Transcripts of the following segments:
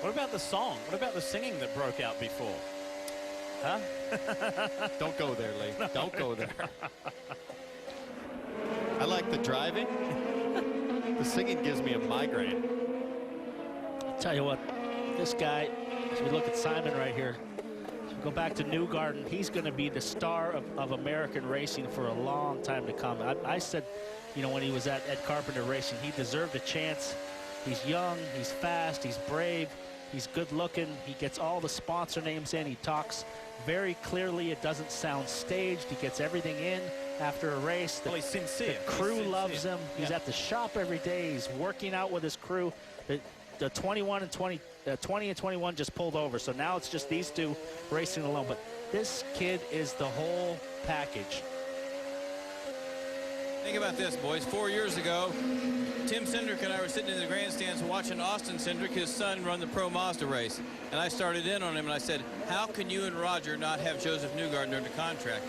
What about the song? What about the singing that broke out before? Huh? Don't go there, Lee. No. Don't go there. I like the driving. The singing gives me a migraine. I'll tell you what, this guy, as we look at Simon right here, go back to Newgarden, he's going to be the star of American racing for a long time to come. I said, you know, when he was at Carpenter Racing, he deserved a chance. He's young, he's fast, he's brave, he's good looking, he gets all the sponsor names in, he talks very clearly, it doesn't sound staged, he gets everything in after a race. Well, he's sincere. The crew loves him. He's at the shop every day, he's working out with his crew. The 20 and 21 just pulled over, so now it's just these two racing alone. But this kid is the whole package. Think about this, boys. 4 years ago, Tim Cindric and I were sitting in the grandstands watching Austin Cindric, his son, run the Pro Mazda race. And I started in on him, and I said, how can you and Roger not have Joseph Newgarden under contract?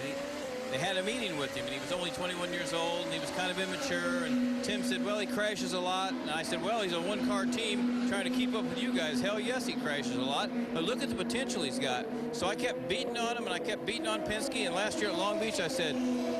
They had a meeting with him, and he was only 21 years old, and he was kind of immature. And Tim said, well, he crashes a lot. And I said, well, he's a one-car team trying to keep up with you guys. Hell, yes, he crashes a lot. But look at the potential he's got. So I kept beating on him, and I kept beating on Penske. And last year at Long Beach, I said,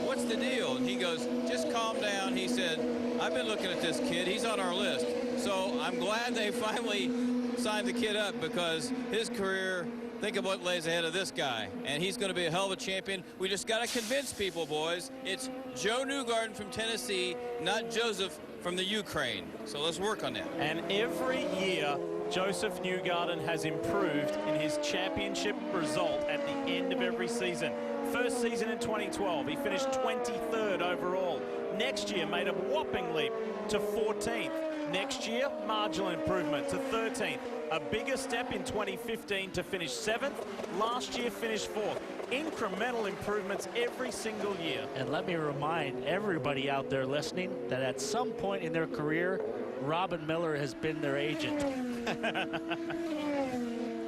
what's the deal? And he goes, just calm down. He said, I've been looking at this kid. He's on our list. So I'm glad they finally signed the kid up, because his career, think of what lays ahead of this guy, and he's going to be a hell of a champion. We just got to convince people, boys. It's Joe Newgarden from Tennessee, not Joseph from the Ukraine. So let's work on that. And every year, Joseph Newgarden has improved in his championship result at the end of every season. First season in 2012, he finished 23rd overall. Next year, made a whopping leap to 14th. Next year, marginal improvement to 13th. A bigger step in 2015 to finish 7th. Last year, finished 4th. Incremental improvements every single year. And let me remind everybody out there listening that at some point in their career, Robin Miller has been their agent.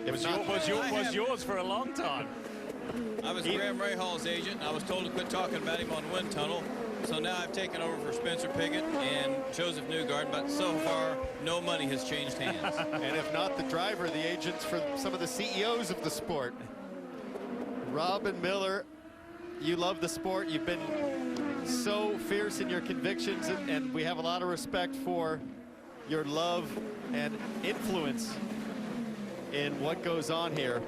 It was yours for a long time. I was Graham Rahall's agent, and I was told to quit talking about him on Wind Tunnel. So now I've taken over for Spencer Pigot and Joseph Newgarden, but so far, no money has changed hands. And if not the driver, the agents for some of the CEOs of the sport. Robin Miller, you love the sport. You've been so fierce in your convictions, and we have a lot of respect for your love and influence in what goes on here.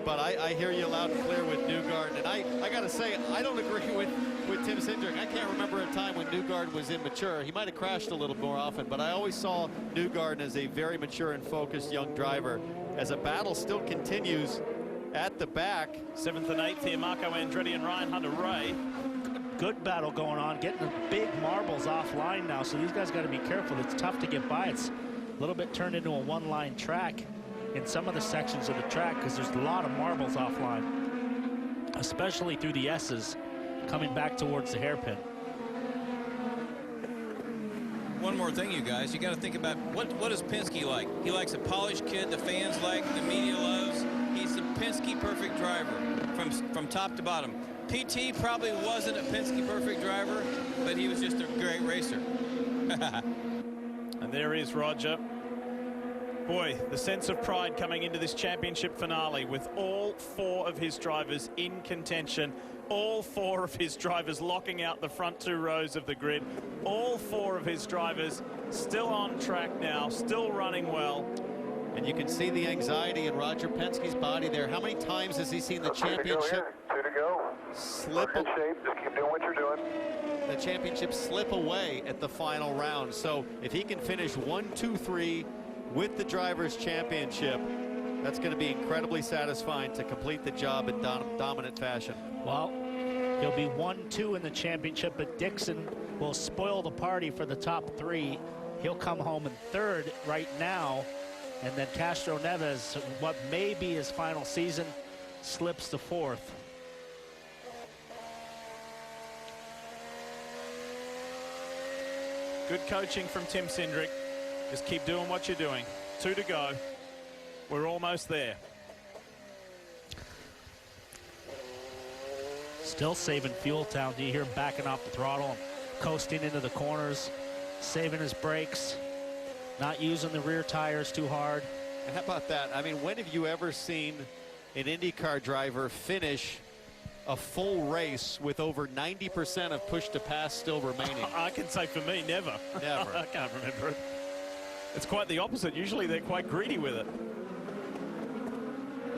But I hear you loud and clear with Newgarden, and I got to say, I don't agree with Tim Cindric. I can't remember a time when Newgarden was immature. He might have crashed a little more often, but I always saw Newgarden as a very mature and focused young driver. As a battle still continues at the back. 7th and 8th here, Marco Andretti and Ryan Hunter-Reay. Good battle going on, getting the big marbles offline now, so these guys got to be careful. It's tough to get by. It's a little bit turned into a one-line track in some of the sections of the track, because there's a lot of marbles offline, especially through the S's coming back towards the hairpin. One more thing, you guys, you got to think about what is Penske like? He likes a polished kid the fans like, the media loves. He's the Penske perfect driver from top to bottom. PT probably wasn't a Penske perfect driver, but he was just a great racer. And there is Roger. Boy, the sense of pride coming into this championship finale with all 4 of his drivers in contention, all 4 of his drivers locking out the front 2 rows of the grid, all 4 of his drivers still on track now, still running well. And you can see the anxiety in Roger Penske's body there. How many times has he seen the championship 2 to go. slip We're in shape. Just keep doing what you're doing. The championship slip away at the final round? So if he can finish 1, 2, 3 with the Drivers' Championship, that's going to be incredibly satisfying to complete the job in dominant fashion. Well, he'll be 1-2 in the championship, but Dixon will spoil the party for the top 3. He'll come home in 3rd right now, and then Castro Neves, what may be his final season, slips to 4th. Good coaching from Tim Cindric. Just keep doing what you're doing. 2 to go. We're almost there. Still saving fuel, Town. You hear him backing off the throttle and coasting into the corners, saving his brakes, not using the rear tires too hard. How about that? I mean, when have you ever seen an IndyCar driver finish a full race with over 90% of push to pass still remaining? I can say for me, never. Never. I can't remember it. It's quite the opposite. Usually they're quite greedy with it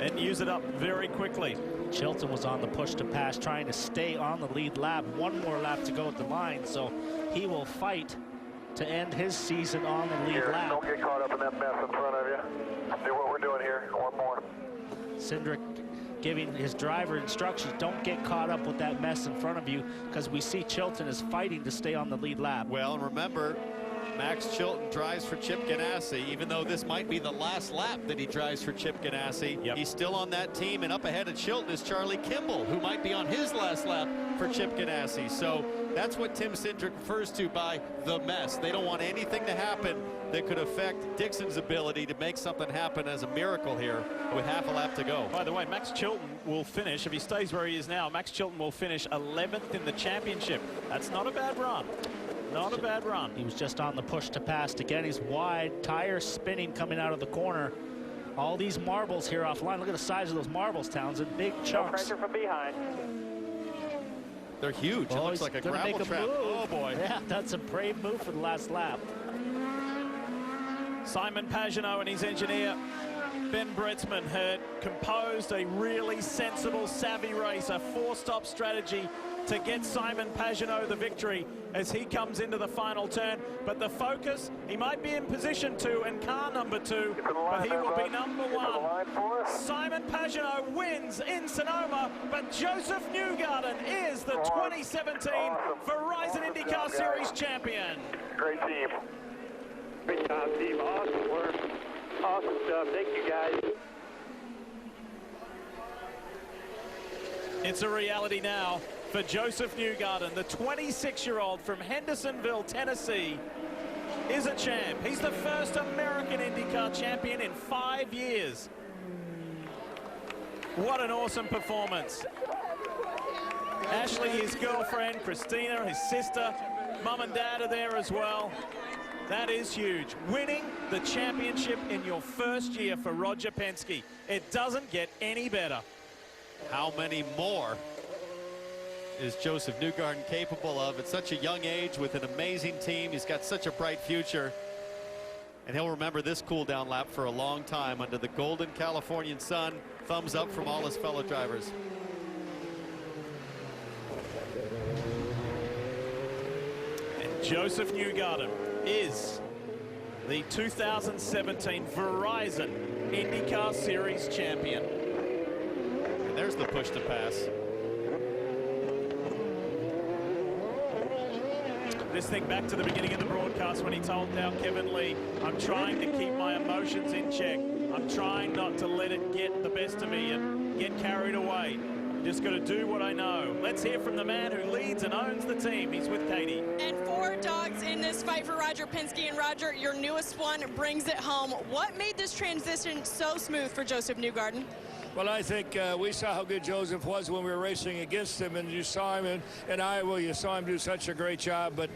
and use it up very quickly. Chilton was on the push to pass, trying to stay on the lead lap. One more lap to go at the line, so he will fight to end his season on the lead Here, lap. don't get caught up in that mess in front of you. Do what we're doing here. One more. Cindric giving his driver instructions, don't get caught up with that mess in front of you, because we see Chilton is fighting to stay on the lead lap. Well, and remember, Max Chilton drives for Chip Ganassi. Even though this might be the last lap that he drives for Chip Ganassi, Yep. he's still on that team, and up ahead of Chilton is Charlie Kimball, who might be on his last lap for Chip Ganassi. So that's what Tim Cindric refers to by the mess. They don't want anything to happen that could affect Dixon's ability to make something happen as a miracle here with half a lap to go. By the way, Max Chilton will finish, if he stays where he is now, Max Chilton will finish 11th in the championship. That's not a bad run. Not a bad run. He was just on the push to pass. Again, he's wide, tires spinning coming out of the corner. All these marbles here offline. Look at the size of those marbles, Townsend. Big chunks. Pressure from behind. They're huge. It looks he's like a gonna gravel make a trap. move. Oh, boy. Yeah, that's a brave move for the last lap. Simon Pagenaud and his engineer, Ben Bretzman, had composed a really sensible, savvy race, a four-stop strategy to get Simon Pagenaud the victory as he comes into the final turn. But the focus, he might be in position 2 and car number 2, but he will be number 1. Simon Pagenaud wins in Sonoma, but Joseph Newgarden is the 2017 Verizon IndyCar Series champion. Great team. Great job, team. Awesome work. Awesome stuff. Thank you, guys. It's a reality now for Joseph Newgarden, the 26-year-old from Hendersonville, Tennessee, is a champ. He's the first American IndyCar champion in 5 years. What an awesome performance. Ashley, his girlfriend, Christina, his sister, mum and dad are there as well. That is huge. Winning the championship in your first year for Roger Penske. It doesn't get any better. How many more is Joseph Newgarden capable of at such a young age with an amazing team? He's got such a bright future, and he'll remember this cool down lap for a long time under the golden Californian sun. Thumbs up from all his fellow drivers. And Joseph Newgarden is the 2017 Verizon IndyCar Series champion. And there's the push to pass. This thing back to the beginning of the broadcast when he told now Kevin Lee, I'm trying to keep my emotions in check. I'm trying not to let it get the best of me and get carried away. Just got to do what I know. Let's hear from the man who leads and owns the team. He's with Katie. And 4 dogs in this fight for Roger Penske. And Roger, your newest one brings it home. What made this transition so smooth for Joseph Newgarden? Well, I think we saw how good Joseph was when we were racing against him, and you saw him in Iowa. You saw him do such a great job. But,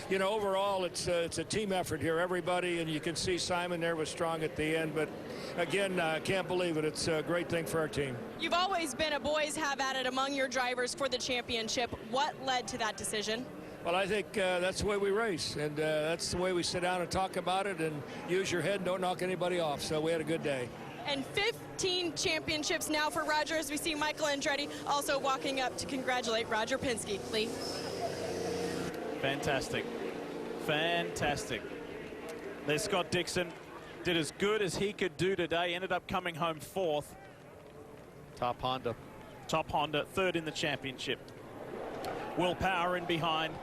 you know, overall, it's a team effort here. Everybody, and you can see Simon there was strong at the end. But, again, I can't believe it. It's a great thing for our team. You've always been a boys have at it among your drivers for the championship. What led to that decision? Well, I think that's the way we race, and that's the way we sit down and talk about it and use your head and don't knock anybody off. So we had a good day. And 15 championships now for Roger, as we see Michael Andretti also walking up to congratulate Roger Penske. Lee. Fantastic. Fantastic. There's Scott Dixon. Did as good as he could do today. Ended up coming home 4th. Top Honda. Top Honda, 3rd in the championship. Will Power in behind.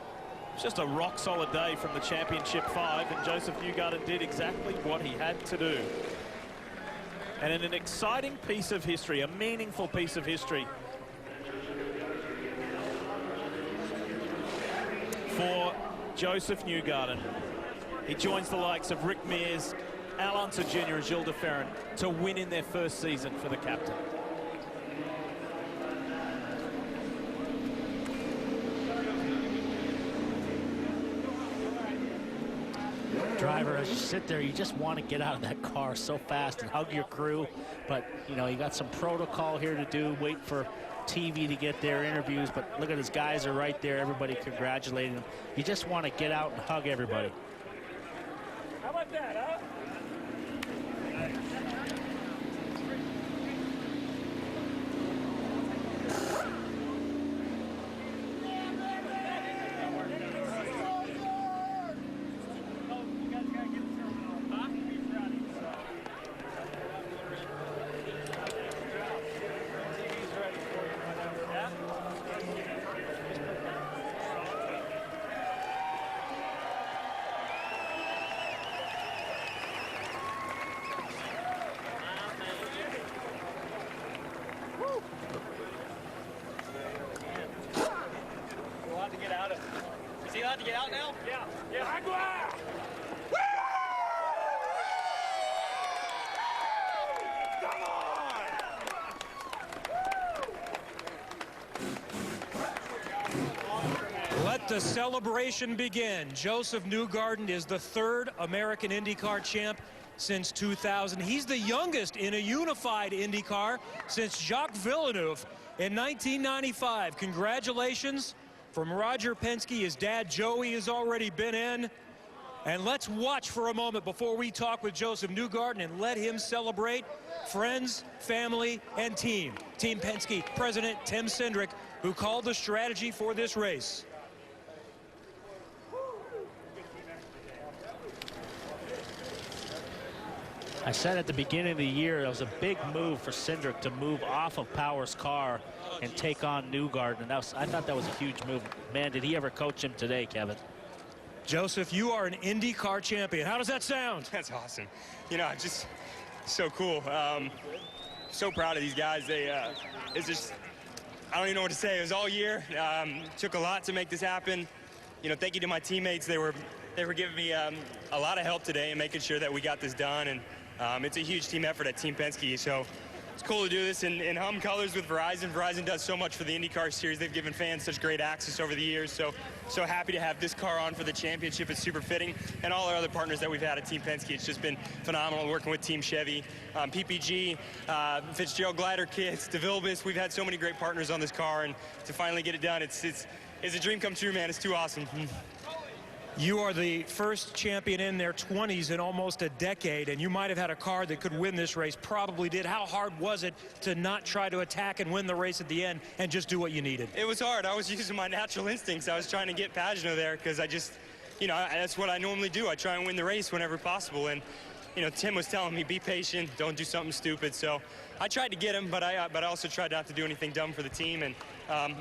It's just a rock-solid day from the championship 5, and Joseph Newgarden did exactly what he had to do. And in an exciting piece of history, a meaningful piece of history for Joseph Newgarden. He joins the likes of Rick Mears, Al Unser Jr. and Gilles de Ferran to win in their first season for the captain. driver, as you sit there, you just want to get out of that car so fast and hug your crew. But, you know, you got some protocol here to do, wait for TV to get their interviews. But look at his guys are right there, everybody congratulating him. You just want to get out and hug everybody. How about that, huh? Is he allowed to get out now? Yeah, yeah. Agua! Come on! Let the celebration begin. Joseph Newgarden is the third American IndyCar champ since 2000. He's the youngest in a unified IndyCar since Jacques Villeneuve in 1995. Congratulations from Roger Penske. His dad, Joey, has already been in. And let's watch for a moment before we talk with Joseph Newgarden and let him celebrate friends, family, and team. Team Penske President Tim Cindric, who called the strategy for this race. I said at the beginning of the year, it was a big move for Cindric to move off of Power's car and take on Newgarden. And I thought that was a huge move. Man, did he ever coach him today, Kevin? Joseph, you are an IndyCar champion. How does that sound? That's awesome. You know, just so cool. So proud of these guys. It's just, I don't even know what to say. It was all year. Took a lot to make this happen. You know, thank you to my teammates. They were giving me a lot of help today and making sure that we got this done. And it's a huge team effort at Team Penske. So it's cool to do this in home colors with Verizon. Verizon does so much for the IndyCar Series. They've given fans such great access over the years. So happy to have this car on for the championship. It's super fitting. And all our other partners that we've had at Team Penske, it's just been phenomenal working with Team Chevy, PPG, Fitzgerald Glider Kits, DeVilbiss. We've had so many great partners on this car, and to finally get it done, it's a dream come true, man. It's too awesome. You are the first champion in their 20s in almost a decade, and you might have had a car that could win this race. Probably did. How hard was it to not try to attack and win the race at the end and just do what you needed? It was hard. I was using my natural instincts. I was trying to get Pagenaud there because I just, you know, that's what I normally do. I try and win the race whenever possible. And, you know, Tim was telling me, be patient, don't do something stupid. So I tried to get him, but I also tried not to do anything dumb for the team. And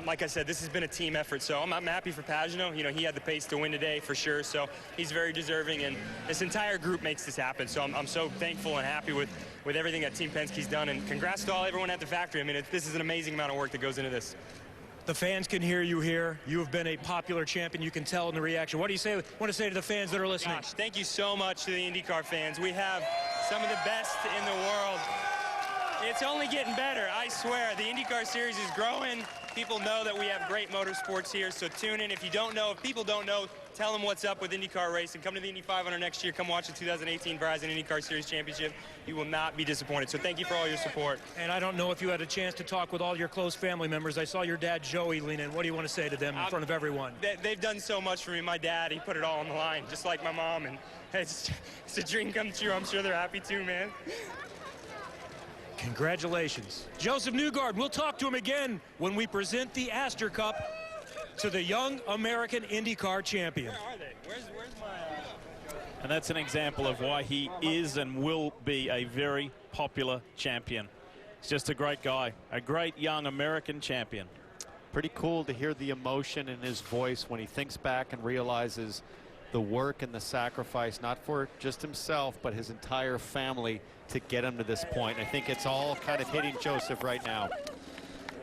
like I said, this has been a team effort. So I'm happy for Pagenaud. You know, he had the pace to win today for sure. So he's very deserving, and this entire group makes this happen. So I'm so thankful and happy with everything that Team Penske's done. And congrats to everyone at the factory. I mean, this is an amazing amount of work that goes into this. The fans can hear you here. You have been a popular champion. You can tell in the reaction. What do you want to say to the fans that are listening? Gosh, thank you so much to the IndyCar fans. We have some of the best in the world. It's only getting better, I swear. The IndyCar Series is growing. People know that we have great motorsports here, so tune in. If people don't know, tell them what's up with IndyCar racing. Come to the Indy 500 next year. Come watch the 2018 Verizon IndyCar Series Championship. You will not be disappointed. So thank you for all your support. And I don't know if you had a chance to talk with all your close family members. I saw your dad, Joey, lean in. What do you want to say to them in front of everyone? They've done so much for me. My dad, he put it all on the line, just like my mom. And it's a dream come true. I'm sure they're happy too, man. Congratulations. Joseph Newgarden, we'll talk to him again when we present the Astor Cup to the young American IndyCar champion. Where are they? Where's my... And that's an example of why he is and will be a very popular champion. He's just a great guy, a great young American champion. Pretty cool to hear the emotion in his voice when he thinks back and realizes the work and the sacrifice, not for just himself, but his entire family to get him to this point. I think it's all kind of hitting Joseph right now.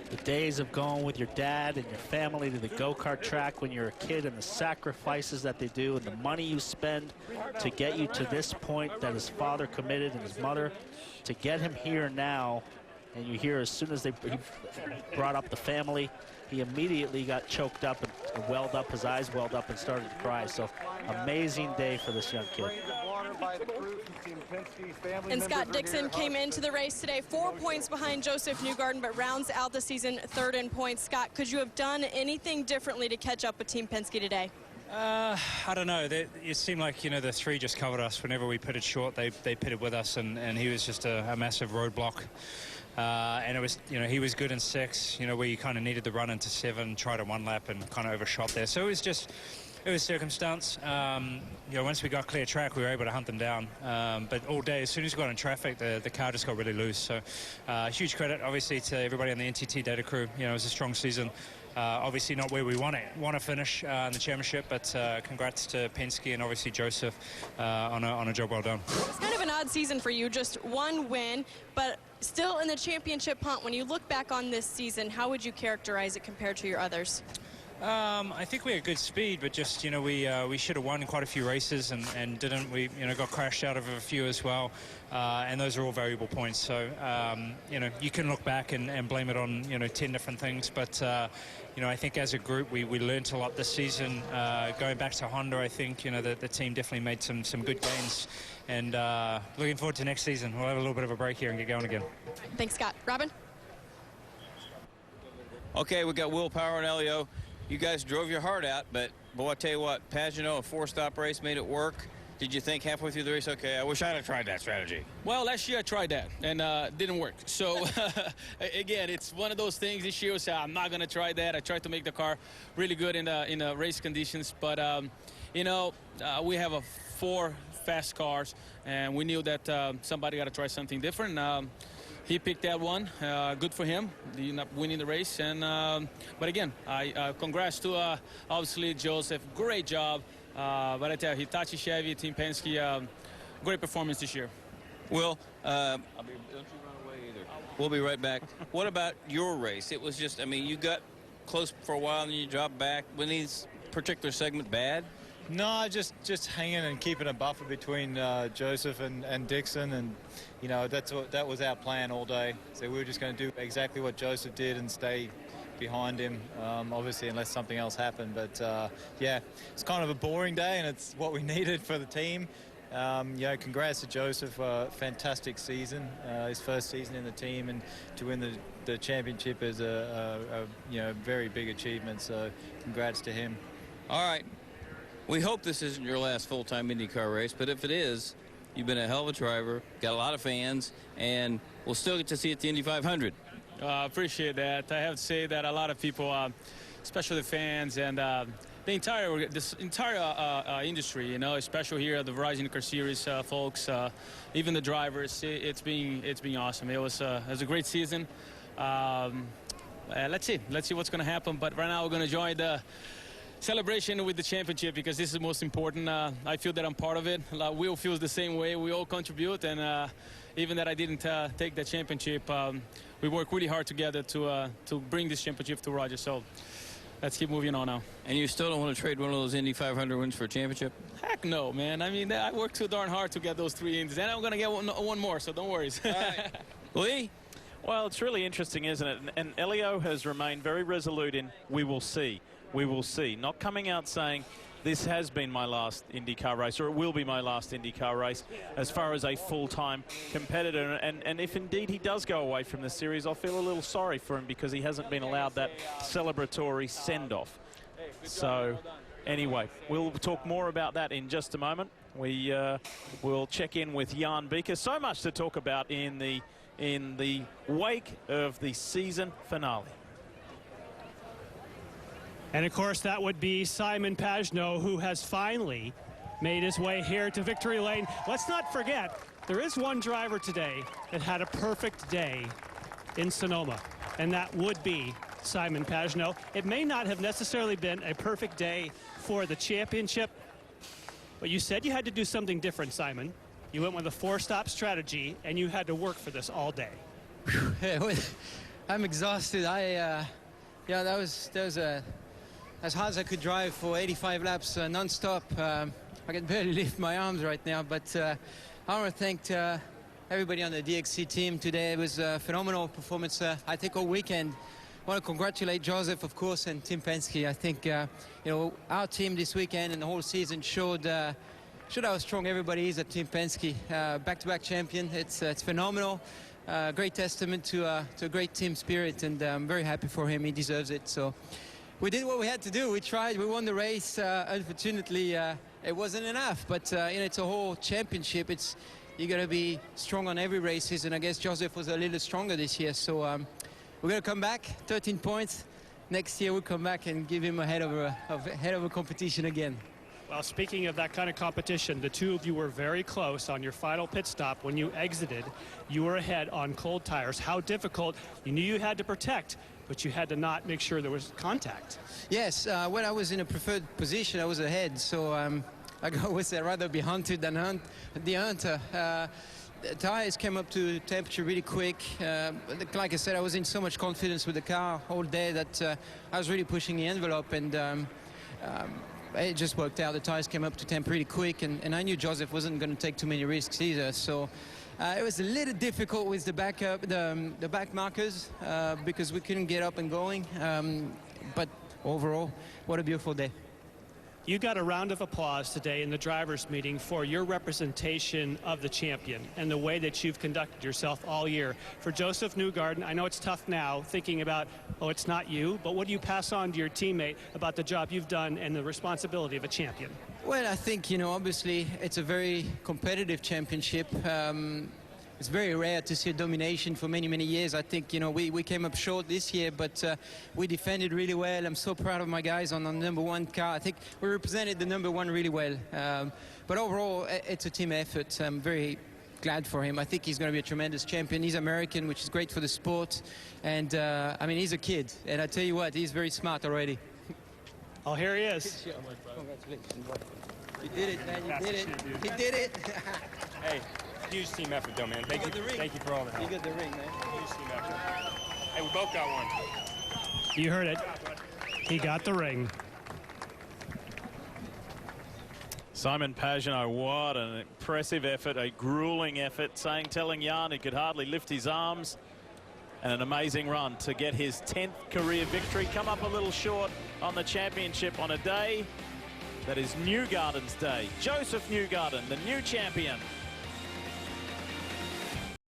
The days of going with your dad and your family to the go-kart track when you're a kid, and the sacrifices that they do and the money you spend to get you to this point that his father committed and his mother, to get him here now And you hear as soon as he brought up the family, he immediately got choked up and welled up, his eyes welled up and started to cry. So amazing day for this young kid. And Scott Dixon came into the race today 4 points behind Joseph Newgarden, but rounds out the season third in points. Scott, could you have done anything differently to catch up with Team Penske today? I don't know. It seemed like, you know, the three just covered us. Whenever we pitted short, they pitted with us, and he was just a massive roadblock. And it was, you know, he was good in 6, you know, where you kind of needed the run into 7, tried a 1 lap and kind of overshot there. So it was circumstance. You know, once we got clear track, we were able to hunt them down. But all day, as soon as we got in traffic, the car just got really loose. So huge credit, obviously, to everybody on the NTT data crew. You know, it was a strong season. Obviously not where we want to finish in the championship, but congrats to Penske and obviously Joseph on a job well done. It's kind of an odd season for you, just 1 win, but still in the championship hunt. When you look back on this season, how would you characterize it compared to your others? I think we had good speed, but just, you know, we should have won quite a few races and didn't. We, you know, got crashed out of a few as well, and those are all valuable points. So, you know, you can look back and blame it on, you know, 10 different things, but you know, I think as a group we learned a lot this season. Going back to Honda, I think, you know, the team definitely made some good gains, and looking forward to next season. We'll have a little bit of a break here and get going again. Thanks, Scott. Robin? Okay, we got Will Power and Elio. You guys drove your heart out, but boy, I tell you what, Pagenaud, a 4-stop race, made it work. Did you think halfway through the race, okay, I wish I'd have tried that strategy? Well, last year I tried that, and didn't work. So, again, it's one of those things this year. I said, I'm not going to try that. I tried to make the car really good in the race conditions. But, you know, we have 4 fast cars, and we knew that somebody got to try something different. He picked that one. Good for him. He ended up winning the race. And but again, congrats to obviously Joseph. Great job. But I tell you, Hitachi, Chevy, Team Penske, great performance this year. Will, don't you run away either. We'll be right back. What about your race? It was just, I mean, you got close for a while and you dropped back. Were these particular segment bad? No, just hanging and keeping a buffer between Joseph and Dixon, and you know that was our plan all day. So we were just going to do exactly what Joseph did and stay behind him, obviously, unless something else happened. But yeah, it's kind of a boring day, and it's what we needed for the team. You know, congrats to Joseph, fantastic season, his first season in the team, and to win the championship is a you know, very big achievement. So congrats to him. All right. We hope this isn't your last full-time IndyCar race, but if it is, you've been a hell of a driver, got a lot of fans, and we'll still get to see you at the Indy 500. Appreciate that. I have to say that a lot of people, especially the fans and the entire industry, you know, especially here at the Verizon IndyCar Series, folks, even the drivers, it's been awesome. It was a great season. Let's see what's going to happen. But right now we're going to join the celebration with the championship, because this is the most important. I feel that I'm part of it. Will feels the same way. We all contribute, and even that I didn't take the championship, we work really hard together to bring this championship to Roger. So let's keep moving on now. And you still don't want to trade one of those Indy 500 wins for a championship? Heck no, man. I mean, I worked too darn hard to get those 3 Indies, and I'm going to get one more, so don't worry. All right. Lee? Well, it's really interesting, isn't it? And Elio has remained very resolute in, we will see. We will see. Not coming out saying, this has been my last IndyCar race, or it will be my last IndyCar race as far as a full-time competitor. And if indeed he does go away from the series, I'll feel a little sorry for him, because he hasn't been allowed that celebratory send-off. So anyway, we'll talk more about that in just a moment. We will check in with Jan Beeker. So much to talk about in the wake of the season finale. And of course, that would be Simon Pagenaud, who has finally made his way here to victory lane. Let's not forget, there is one driver today that had a perfect day in Sonoma, and that would be Simon Pagenaud. It may not have necessarily been a perfect day for the championship, but you said you had to do something different, Simon. You went with a 4-stop strategy, and you had to work for this all day. I'm exhausted. Yeah, that was as hard as I could drive for 85 laps non-stop. I can barely lift my arms right now, but I want to thank everybody on the DXC team today. It was a phenomenal performance, I think, all weekend. I want to congratulate Joseph, of course, and Tim Penske. I think, you know, our team this weekend and the whole season showed how strong everybody is at Team Penske. Back-to-back champion. It's phenomenal. Great testament to a great team spirit, and I'm very happy for him. He deserves it. So we did what we had to do. We tried. We won the race. Unfortunately, it wasn't enough. But you know, it's a whole championship. You got to be strong on every races, and I guess Joseph was a little stronger this year. So we're going to come back, 13 points. Next year we'll come back and give him a head of a competition again. Well, speaking of that kind of competition, the two of you were very close on your final pit stop. When you exited, you were ahead on cold tires. How difficult? You knew you had to protect, but you had to not make sure there was contact. Yes, when I was in a preferred position, I was ahead. So I always say rather be hunted than the hunter. The tires came up to temperature really quick. Like I said, I was in so much confidence with the car all day that I was really pushing the envelope, and it just worked out. The tires came up to temp really quick, and I knew Joseph wasn't going to take too many risks either. So it was a little difficult with the back markers because we couldn't get up and going. But overall, what a beautiful day. You got a round of applause today in the drivers' meeting for your representation of the champion and the way that you've conducted yourself all year. For Joseph Newgarden, I know it's tough now thinking about, oh, it's not you, but what do you pass on to your teammate about the job you've done and the responsibility of a champion? Well, I think, you know, obviously it's a very competitive championship. It's very rare to see a domination for many, many years. I think, you know, we came up short this year, but we defended really well. I'm so proud of my guys on the #1 car. I think we represented the #1 really well. But overall, it's a team effort. I'm very glad for him. I think he's going to be a tremendous champion. He's American, which is great for the sport. And, I mean, he's a kid. And I tell you what, he's very smart already. Oh, here he is. Congratulations. You did it, man. You did it. He did it. Hey. Huge team effort, though, man. Thank you for all the help. You got the ring, man. Huge team effort. Hey, we both got one. You heard it. He got the ring. Simon Pagenaud, what an impressive effort, a grueling effort, telling Jan he could hardly lift his arms, and an amazing run to get his 10th career victory. Come up a little short on the championship on a day that is Newgarden's day. Joseph Newgarden, the new champion.